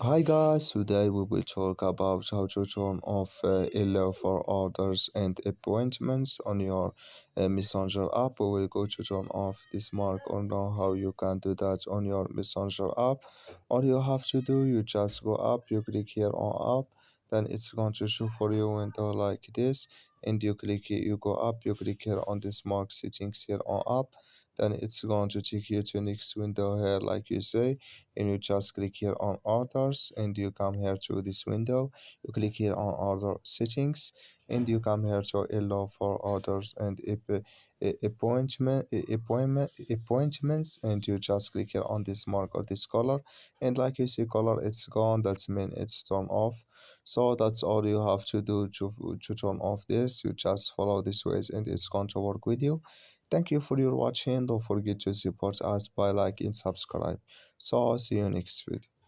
Hi guys, today we will talk about how to turn off allow for orders and appointments on your Messenger app. We will go to turn off this mark or know how you can do that on your Messenger app. All you have to do, you just go up, you click here on app, then it's going to show for you window like this, and you click here, you go up, you click here on this mark settings here on app, then it's going to take you to next window here like you say, and you just click here on orders and you come here to this window, you click here on order settings and you come here to allow for orders and appointments, and you just click here on this mark or this color, and like you see color it's gone, that's mean it's turned off. So that's all you have to do to turn off this. You just follow this ways and it's going to work with you. Thank you for your watching. Don't forget to support us by like and subscribe. So I'll see you next video.